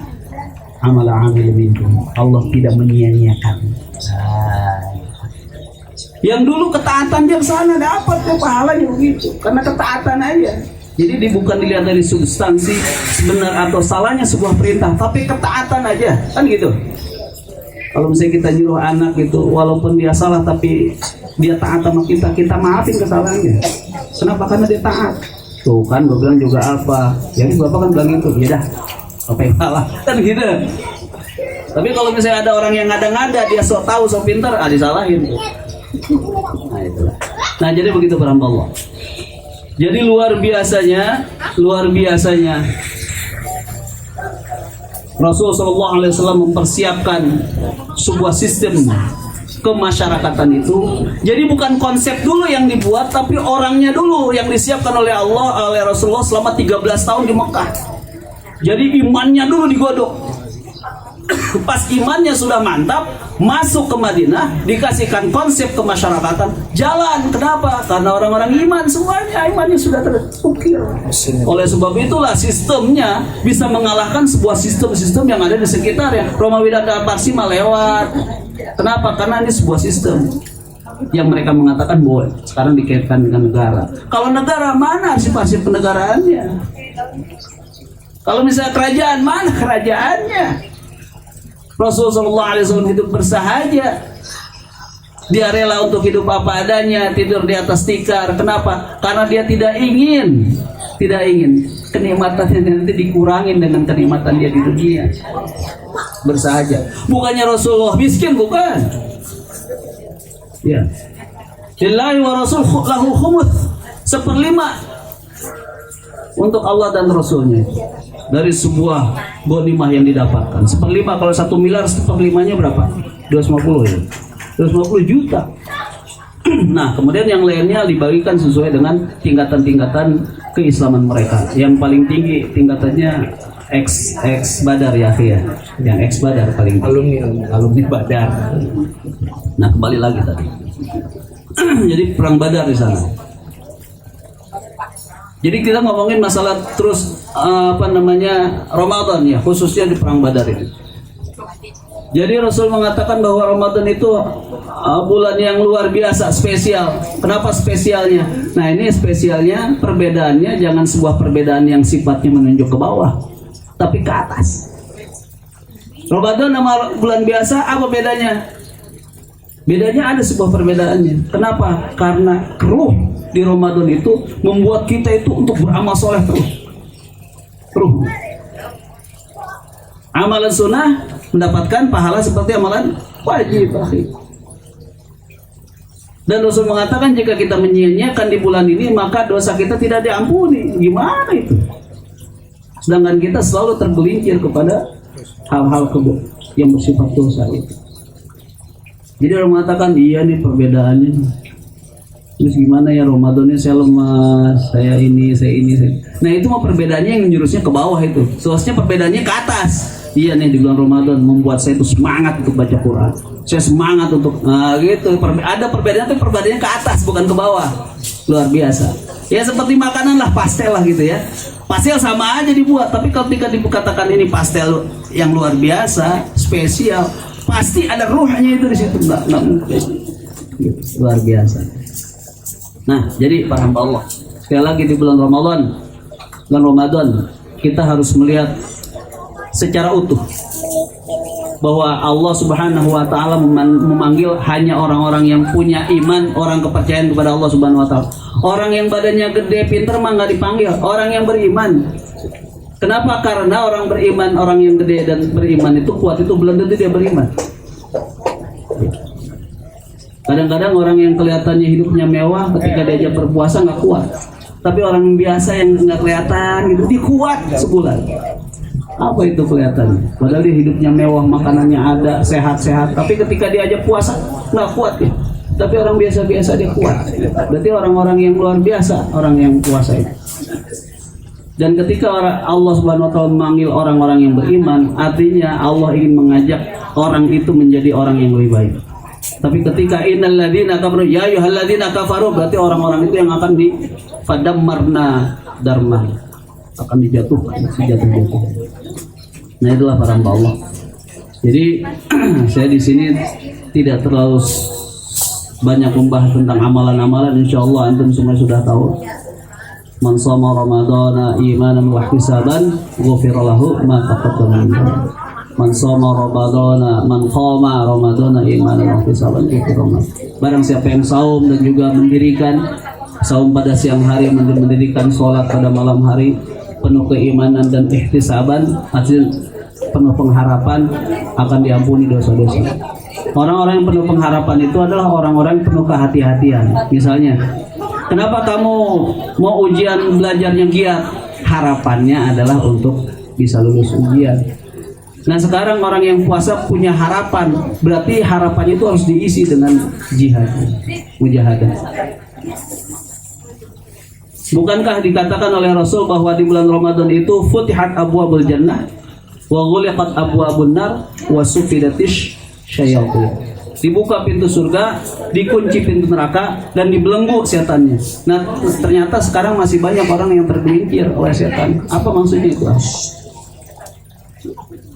amal amil minkum. Allah tidak menyia-nyiakan. Yang dulu ketaatan dia ke sana dapat tuh pahalanya begitu, karena ketaatan aja. Jadi bukan dilihat dari substansi benar atau salahnya sebuah perintah, tapi ketaatan aja, kan gitu. Kalau misalnya kita nyuruh anak gitu, walaupun dia salah tapi dia taat sama kita maafin kesalahannya. Kenapa? Karena dia taat. Tuh kan, gue bilang juga apa? Jadi bapak kan bilang gitu, ya dah. Apa yang salah kan gitu. Tapi kalau misalnya ada orang yang ngada-ngada, dia sok tahu, sok pintar, disalahin. Nah itulah. Nah jadi begitu para hamba Allah. Jadi luar biasanya Rasulullah SAW mempersiapkan sebuah sistem kemasyarakatan itu. Jadi bukan konsep dulu yang dibuat, tapi orangnya dulu yang disiapkan oleh Allah, oleh Rasulullah selama 13 tahun di Mekah. Jadi imannya dulu digodok. Pas imannya sudah mantap, masuk ke Madinah, dikasihkan konsep kemasyarakatan, jalan. Kenapa? Karena orang-orang iman semuanya, imannya sudah terukir. Oleh sebab itulah sistemnya bisa mengalahkan sebuah sistem-sistem yang ada di sekitarnya. Romawi dan Parsi mah lewat. Kenapa? Karena ini sebuah sistem yang mereka mengatakan boleh sekarang dikaitkan dengan negara. Kalau negara, mana arsip-arsip penegaraannya? Kalau misalnya kerajaan, mana kerajaannya? Rasulullah SAW hidup bersahaja. Dia rela untuk hidup apa adanya, tidur di atas tikar. Kenapa? Karena dia tidak ingin kenikmatannya nanti dikurangin dengan kenikmatan dia di dunia. Bersahaja. Bukannya Rasulullah miskin, bukan. Ya. Lillahi wa rasul lahu khumuth, 1/5 untuk Allah dan Rasulnya dari sebuah ghanimah yang didapatkan. 1/5, kalau 1 miliar 1/5-nya berapa? 250 ya. 250 juta. Nah, kemudian yang lainnya dibagikan sesuai dengan tingkatan-tingkatan keislaman mereka. Yang paling tinggi tingkatannya ex Badar ya, ya. Yang ex Badar paling tinggi. Alumni Badar. Nah, kembali lagi tadi. Jadi perang Badar di sana. Jadi kita ngomongin masalah terus Ramadan ya, khususnya di perang Badar ini. Jadi Rasul mengatakan bahwa Ramadan itu bulan yang luar biasa, spesial. Kenapa spesialnya? Nah ini spesialnya, perbedaannya jangan sebuah perbedaan yang sifatnya menunjuk ke bawah, tapi ke atas. Ramadan sama bulan biasa apa bedanya? Bedanya ada sebuah perbedaannya. Kenapa? Karena ruh di Ramadan itu membuat kita itu untuk beramal soleh terus. Ruh. Amalan sunnah mendapatkan pahala seperti amalan wajib. Dan Rasul mengatakan jika kita menyia-nyiakan di bulan ini maka dosa kita tidak diampuni. Gimana itu? Sedangkan kita selalu tergelincir kepada hal-hal yang bersifat dosa itu. Jadi orang mengatakan iya nih perbedaannya. Terus gimana ya Ramadannya saya lemas, saya ini. Nah itu mah perbedaannya yang menjurusnya ke bawah itu. Seharusnya perbedaannya ke atas. Iya nih di bulan Ramadan membuat saya itu semangat untuk baca Quran. Saya semangat untuk gitu. Ada perbedaan tapi perbedaannya ke atas bukan ke bawah. Luar biasa. Ya seperti makanan lah, pastel lah gitu ya. Pastel sama aja dibuat, tapi ketika dikatakan ini pastel yang luar biasa, spesial, pasti ada ruhnya itu di situ, nggak mungkin. Luar biasa. Nah, jadi para hamba Allah, sekali lagi di bulan Ramadan, kita harus melihat secara utuh bahwa Allah Subhanahu wa taala memanggil hanya orang-orang yang punya iman, orang kepercayaan kepada Allah Subhanahu wa taala. Orang yang badannya gede, pinter mah nggak dipanggil, orang yang beriman. Kenapa? Karena orang beriman, orang yang gede dan beriman itu kuat itu belum tentu dia beriman. Kadang-kadang orang yang kelihatannya hidupnya mewah ketika diajak berpuasa nggak kuat. Tapi orang biasa yang nggak kelihatan gitu, dia kuat sebulan. Apa itu kelihatannya? Padahal dia hidupnya mewah, makanannya ada, sehat-sehat. Tapi ketika diajak puasa nggak kuat ya. Tapi orang biasa-biasa dia kuat. Berarti orang-orang yang luar biasa, orang yang puasa itu. Dan ketika Allah Subhanahu wa taala memanggil orang-orang yang beriman, artinya Allah ingin mengajak orang itu menjadi orang yang lebih baik. Tapi ketika innal ladzina kafaru ya ayyuhalladzina kafaru, berarti orang-orang itu yang akan difadammarna darman, akan dijatuhkan sejatuh-jatuh. Nah itulah para hamba Allah. Jadi saya di sini tidak terlalu banyak membahas tentang amalan-amalan. Insyaallah antum semua sudah tahu. Man shoma ramadhana imanan wa ihtisaban ghufira lahu ma taqaddama min dhanbi. Man shoma ramadhana man qama ramadhana imanan wa ihtisaban ghufira lahu. Barang siapa yang saum dan juga mendirikan saum pada siang hari, mendirikan sholat pada malam hari penuh keimanan dan ihtisaban, hasil penuh pengharapan akan diampuni dosa-dosa. Orang-orang yang penuh pengharapan itu adalah orang-orang yang penuh kehati-hatian. Misalnya, kenapa kamu mau ujian belajarnya giat? Harapannya adalah untuk bisa lulus ujian. Nah sekarang orang yang puasa punya harapan, berarti harapan itu harus diisi dengan jihad, mujahadah. Bukankah dikatakan oleh Rasul bahwa di bulan Ramadan itu futihat abwabul jannah wa ghuliqat abwabun nar wa sufidatish syayatin. Dibuka pintu surga, dikunci pintu neraka dan dibelenggu setannya. Nah, ternyata sekarang masih banyak orang yang tergelincir oleh setan. Apa maksudnya itu?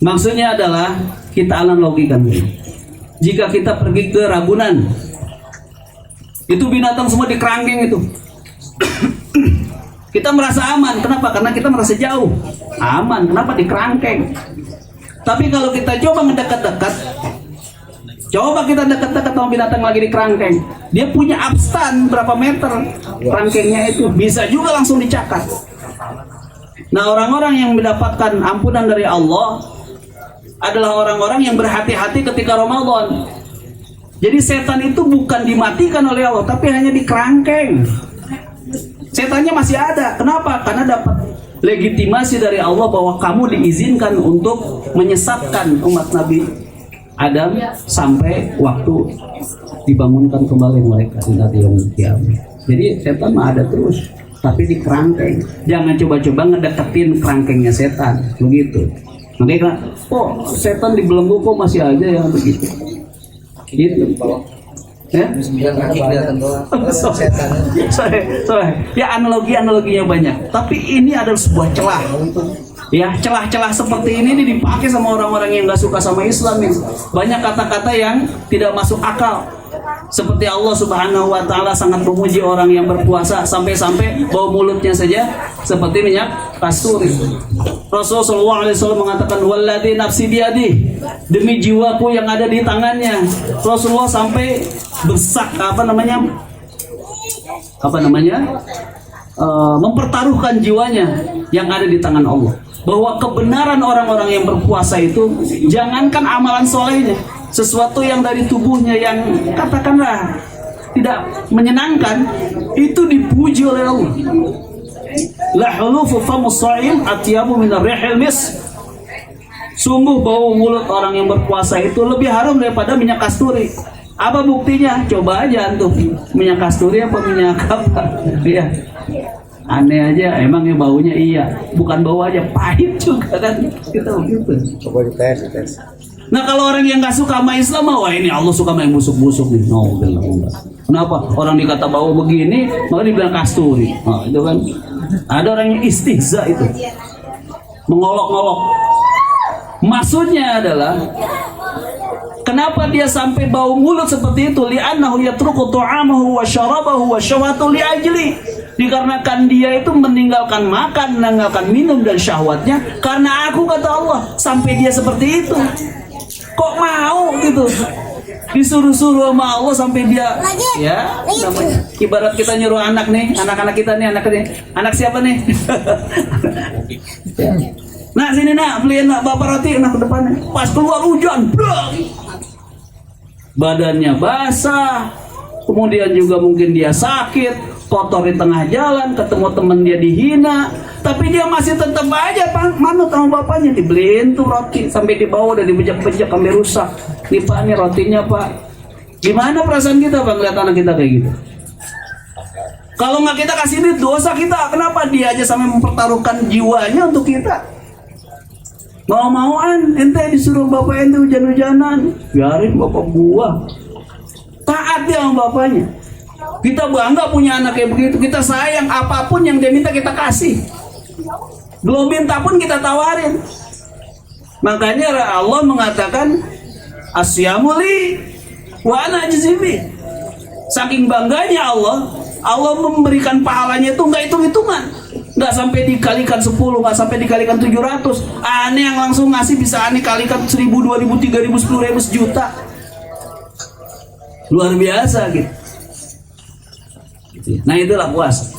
Maksudnya adalah kita analogikan. Jika kita pergi ke Ragunan, itu binatang semua dikerangkeng itu. Kita merasa aman. Kenapa? Karena kita merasa jauh. Aman. Kenapa? Dikerangkeng. Tapi kalau kita coba mendekat-dekat, coba kita dekat-dekat sama binatang lagi di kerangkeng, dia punya abstan berapa meter kerangkengnya itu, bisa juga langsung dicakar. Nah orang-orang yang mendapatkan ampunan dari Allah adalah orang-orang yang berhati-hati ketika Ramadan. Jadi setan itu bukan dimatikan oleh Allah, tapi hanya di kerangkeng. Setannya masih ada. Kenapa? Karena dapat legitimasi dari Allah bahwa kamu diizinkan untuk menyesatkan umat Nabi Adam sampai waktu dibangunkan kembali mereka di hari kiamat. Jadi setan mah ada terus, tapi di kerangkeng. Jangan coba-coba ngedeketin kerangkengnya setan, begitu. Makanya setan dibelenggu kok masih aja yang begitu. Gitu. Ya? Ya analoginya banyak. Tapi ini adalah sebuah celah. Ya, celah-celah seperti ini dipakai sama orang-orang yang nggak suka sama Islam ini. Banyak kata-kata yang tidak masuk akal. Seperti Allah Subhanahu wa taala sangat memuji orang yang berpuasa sampai-sampai bau mulutnya saja seperti minyak kasturi. Rasulullah SAW mengatakan walladzi nafsi biyadi, demi jiwaku yang ada di tangannya. Rasulullah sampai bersak mempertaruhkan jiwanya yang ada di tangan Allah. Bahwa kebenaran orang-orang yang berpuasa itu jangankan amalan solehnya, sesuatu yang dari tubuhnya yang katakanlah tidak menyenangkan, itu dipuji oleh Allah. La hulufu famus sha'im atyabu min ar-rihil misk. Sungguh bau mulut orang yang berpuasa itu lebih harum daripada minyak kasturi. Apa buktinya? Coba aja antum, minyak kasturi apa minyak apa? Ya. Aneh aja, emang ya baunya iya, bukan bau aja, pahit juga kan, kita begitu. Coba dites. Nah kalau orang yang nggak suka sama Islam, wah ini Allah suka main busuk-busuk nih. No, kenapa? Orang dikata bau begini, malah dibilang kasturi. Nah, itu kan ada orang yang istihza itu, mengolok-olok. Maksudnya adalah kenapa dia sampai bau mulut seperti itu? Li'annahu yatruku ta'amahu wa syarabahu wa syahwatu li'ajli. Dikarenakan dia itu meninggalkan makan, meninggalkan minum dan syahwatnya karena aku, kata Allah, sampai dia seperti itu. Kok mau gitu? Disuruh-suruh sama Allah sampai dia, ya, namanya. Ibarat kita nyuruh anak nih, anak-anak kita nih, anak siapa nih? Nah sini nak, beliin nak bapak roti, nak ke depannya. Pas keluar hujan, badannya basah, kemudian juga mungkin dia sakit, kotor di tengah jalan, ketemu temen dia dihina, tapi dia masih tetap aja manut sama bapaknya. Dibeliin tuh roti sampai dibawa dan dibejak-bejak sampai rusak. Nih pak, nih rotinya pak. Gimana perasaan kita pak ngeliat anak kita kayak gitu? Kalau nggak kita kasih duit, dosa kita. Kenapa dia aja sampai mempertaruhkan jiwanya untuk kita? Mau-mauan ente disuruh bapak ente hujan-hujanan, biarin bapak gua. Taat dia sama bapaknya. Kita bangga punya anak kayak begitu. Kita sayang, apapun yang dia minta kita kasih. Belum minta pun kita tawarin. Makanya Allah mengatakan asyamu li wa ana ajzibi. Saking bangganya Allah memberikan pahalanya itu nggak hitung-hitungan. Nggak sampai dikalikan 10, nggak sampai dikalikan 700. Aneh yang langsung ngasih bisa aneh kalikan 1000, 2000, 3000, 10.000, sejuta. Luar biasa gitu. Nah itulah puasa.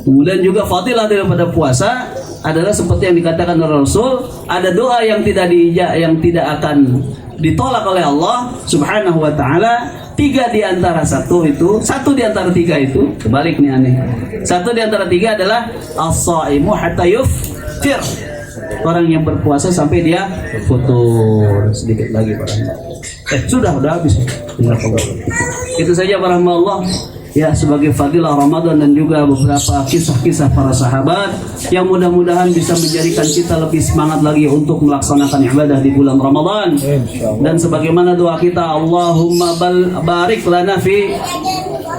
Kemudian juga fadilah daripada puasa adalah seperti yang dikatakan oleh Rasul, ada doa yang tidak akan ditolak oleh Allah Subhanahu wa taala. Satu di antara tiga itu kebalik nih aneh. Satu di antara tiga adalah as-shaimu hatta yuftir. Orang yang berpuasa sampai dia futur. Sedikit lagi para hamba. Sudah habis. Itu saja para hamba Allah. Ya, sebagai fadilah Ramadan dan juga beberapa kisah-kisah para sahabat yang mudah-mudahan bisa menjadikan kita lebih semangat lagi untuk melaksanakan ibadah di bulan Ramadan. Dan sebagaimana doa kita, Allahumma barik lana fi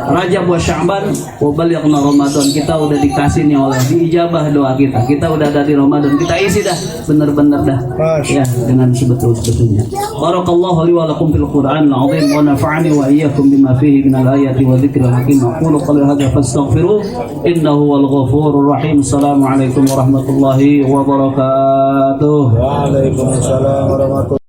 Rajab wa Sya'ban wa balighna Ramadan. Kita udah dikasih nih oleh diijabah doa kita. Kita udah ada di Ramadan. Kita isi dah benar-benar dah. Ya, dengan sebetul-betulnya. Barakallahu li wa lakum fil Qur'anil 'azim wa nafa'ani wa iyyakum bima fihi minal ayati wa dzikril hakim. Aqulu qawli hadza fastaghfiruh innahu wal ghafurur rahim. Assalamualaikum warahmatullahi wabarakatuh. Waalaikumsalam warahmatullahi